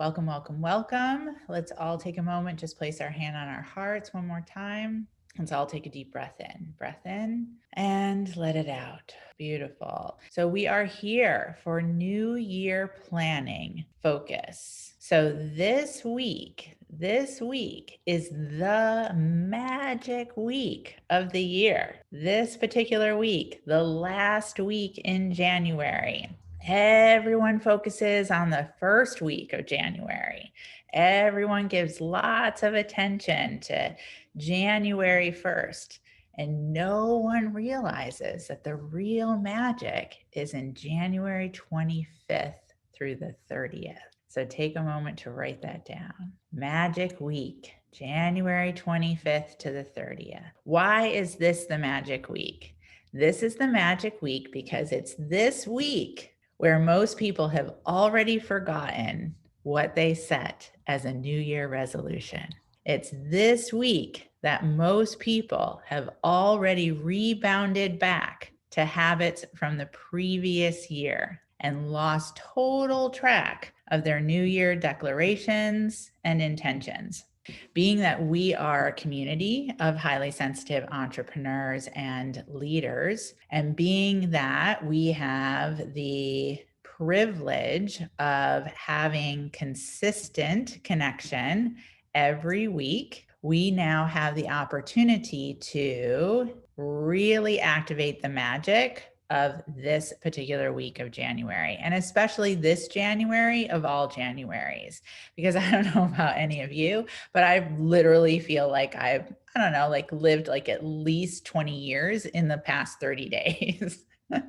Welcome, welcome, welcome. Let's all take a moment, just place our hand on our hearts one more time. Let's all take a deep breath in, and let it out. Beautiful. So we are here for New Year planning focus. So this week is the magic week of the year. This particular week, the last week in January. Everyone focuses on the first week of January. Everyone gives lots of attention to January 1st. And no one realizes that the real magic is in January 25th through the 30th. So take a moment to write that down. Magic week, January 25th to the 30th. Why is this the magic week? This is the magic week because it's this week where most people have already forgotten what they set as a New Year resolution. It's this week that most people have already rebounded back to habits from the previous year and lost total track of their New Year declarations and intentions. Being that we are a community of highly sensitive entrepreneurs and leaders, and being that we have the privilege of having consistent connection every week, we now have the opportunity to really activate the magic of this particular week of January, and especially this January of all Januaries, because I don't know about any of you, but I literally feel like I don't know, like lived like at least 20 years in the past 30 days. And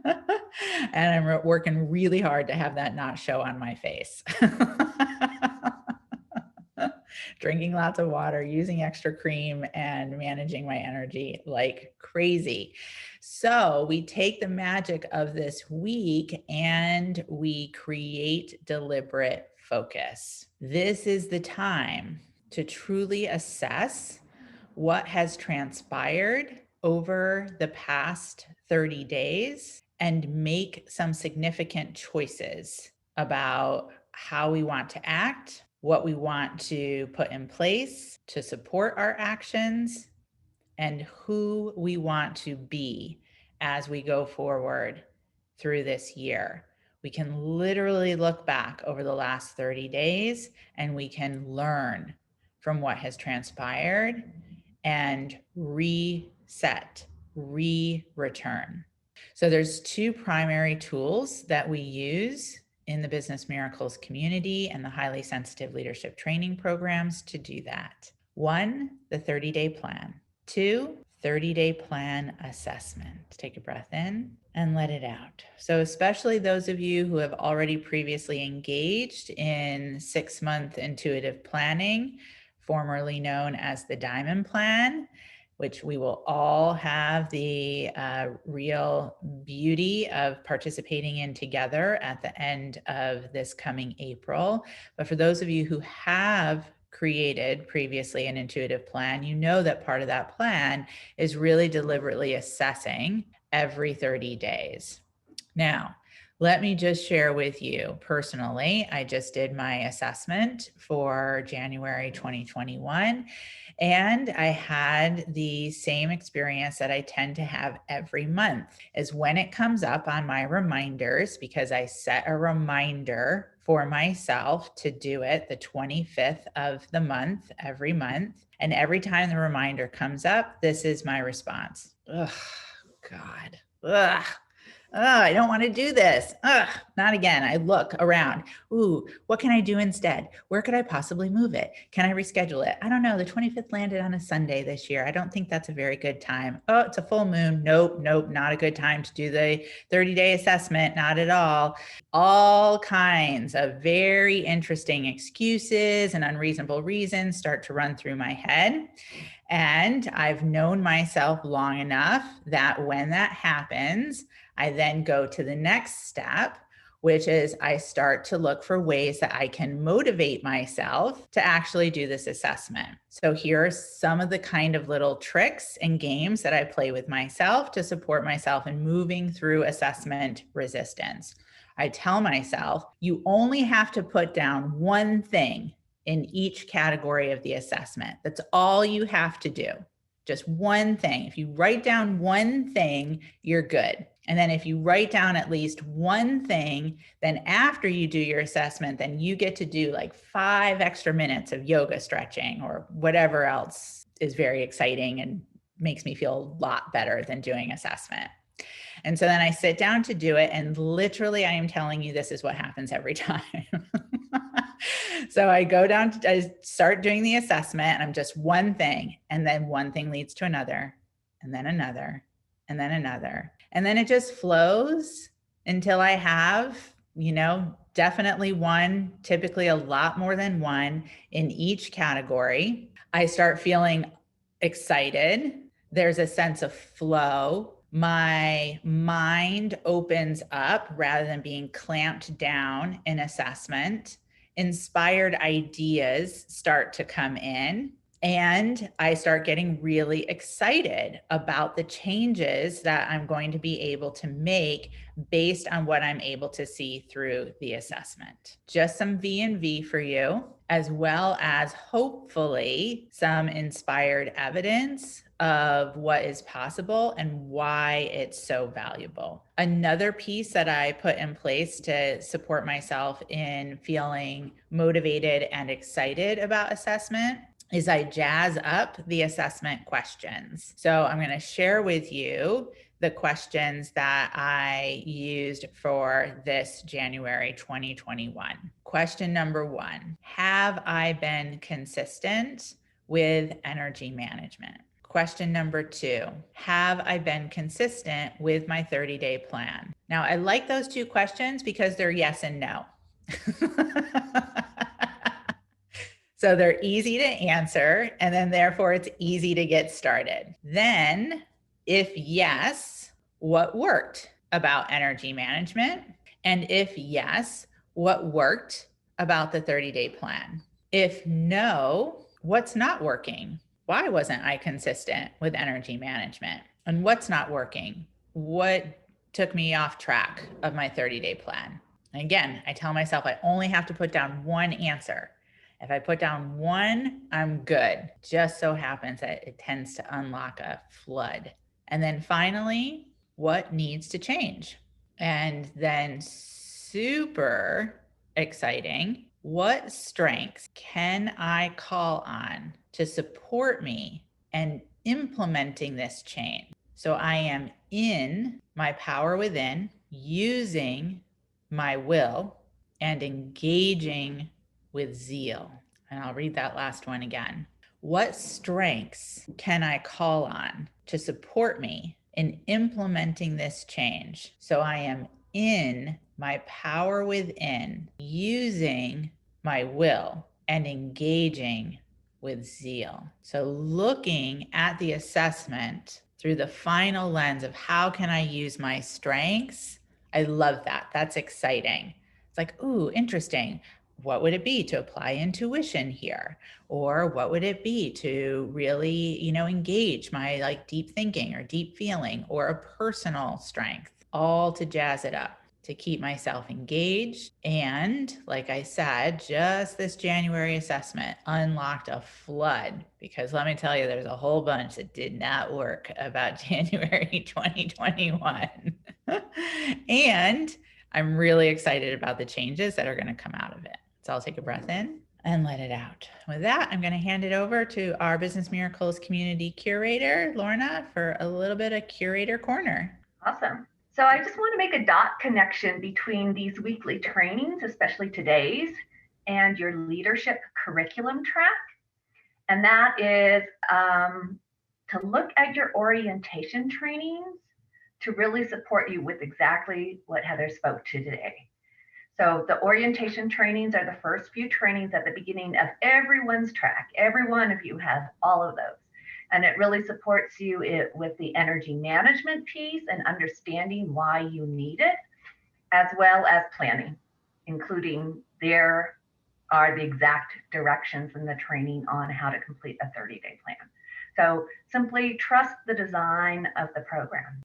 I'm working really hard to have that not show on my face. Drinking lots of water, using extra cream, and managing my energy like crazy. So we take the magic of this week and we create deliberate focus. This is the time to truly assess what has transpired over the past 30 days and make some significant choices about how we want to act, what we want to put in place to support our actions, and who we want to be as we go forward through this year. We can literally look back over the last 30 days and we can learn from what has transpired and reset, return. So there's two primary tools that we use in the Business Miracles community and the highly sensitive leadership training programs to do that. One, the 30-day plan. Two, 30-day plan assessment. Take a breath in and let it out. So especially those of you who have already previously engaged in 6-month intuitive planning, formerly known as the Diamond Plan, which we will all have the real beauty of participating in together at the end of this coming April. But for those of you who have created previously an intuitive plan, you know that part of that plan is really deliberately assessing every 30 days. Now, let me just share with you personally, I just did my assessment for January 2021, and I had the same experience that I tend to have every month is when it comes up on my reminders, because I set a reminder for myself to do it the 25th of the month, every month. And every time the reminder comes up, this is my response. Ugh, God. Ugh. I don't want to do this. Not again. I look around. Ooh, what can I do instead? Where could I possibly move it? Can I reschedule it? I don't know. The 25th landed on a Sunday this year. I don't think that's a very good time. Oh, it's a full moon. Nope, not a good time to do the 30-day assessment. Not at all. All kinds of very interesting excuses and unreasonable reasons start to run through my head. And I've known myself long enough that when that happens, I then go to the next step, which is I start to look for ways that I can motivate myself to actually do this assessment. So here are some of the kind of little tricks and games that I play with myself to support myself in moving through assessment resistance. I tell myself, you only have to put down one thing in each category of the assessment. That's all you have to do. Just one thing. If you write down one thing, you're good. And then if you write down at least one thing, then after you do your assessment, then you get to do like 5 extra minutes of yoga stretching or whatever else is very exciting and makes me feel a lot better than doing assessment. And so then I sit down to do it, and literally I am telling you, this is what happens every time. So I start doing the assessment, and I'm just one thing, and then one thing leads to another, and then another, and then another. And then it just flows until I have, definitely one, typically a lot more than one in each category. I start feeling excited. There's a sense of flow. My mind opens up rather than being clamped down in assessment. Inspired ideas start to come in, and I start getting really excited about the changes that I'm going to be able to make based on what I'm able to see through the assessment. Just some V&V for you, as well as hopefully some inspired evidence of what is possible and why it's so valuable. Another piece that I put in place to support myself in feeling motivated and excited about assessment is I jazz up the assessment questions. So I'm going to share with you the questions that I used for this January 2021. Question number 1, have I been consistent with energy management? Question number 2, have I been consistent with my 30-day plan? Now, I like those 2 questions because they're yes and no. So they're easy to answer, and then therefore it's easy to get started. Then, if yes, what worked about energy management? And if yes, what worked about the 30-day plan? If no, what's not working? Why wasn't I consistent with energy management? And what's not working? What took me off track of my 30-day plan? And again, I tell myself I only have to put down one answer. If I put down one, I'm good. Just so happens that it tends to unlock a flood. And then finally, what needs to change? And then super exciting, what strengths can I call on to support me in implementing this change? So I am in my power within, using my will, and engaging with zeal. And I'll read that last one again. What strengths can I call on to support me in implementing this change? So I am in my power within, using my will, and engaging with zeal. So looking at the assessment through the final lens of how can I use my strengths? I love that. That's exciting. It's like, ooh, interesting. What would it be to apply intuition here? Or what would it be to really, engage my like deep thinking or deep feeling or a personal strength, all to jazz it up, to keep myself engaged. And like I said, just this January assessment unlocked a flood, because let me tell you, there's a whole bunch that did not work about January 2021. And I'm really excited about the changes that are going to come out of it. So I'll take a breath in and let it out. With that, I'm going to hand it over to our Business Miracles community curator, Lorna, for a little bit of curator corner. Awesome. So I just want to make a dot connection between these weekly trainings, especially today's, and your leadership curriculum track. And that is to look at your orientation trainings to really support you with exactly what Heather spoke to today. So the orientation trainings are the first few trainings at the beginning of everyone's track. Every one of you has all of those. And it really supports you with the energy management piece and understanding why you need it, as well as planning, including there are the exact directions in the training on how to complete a 30-day plan. So simply trust the design of the program.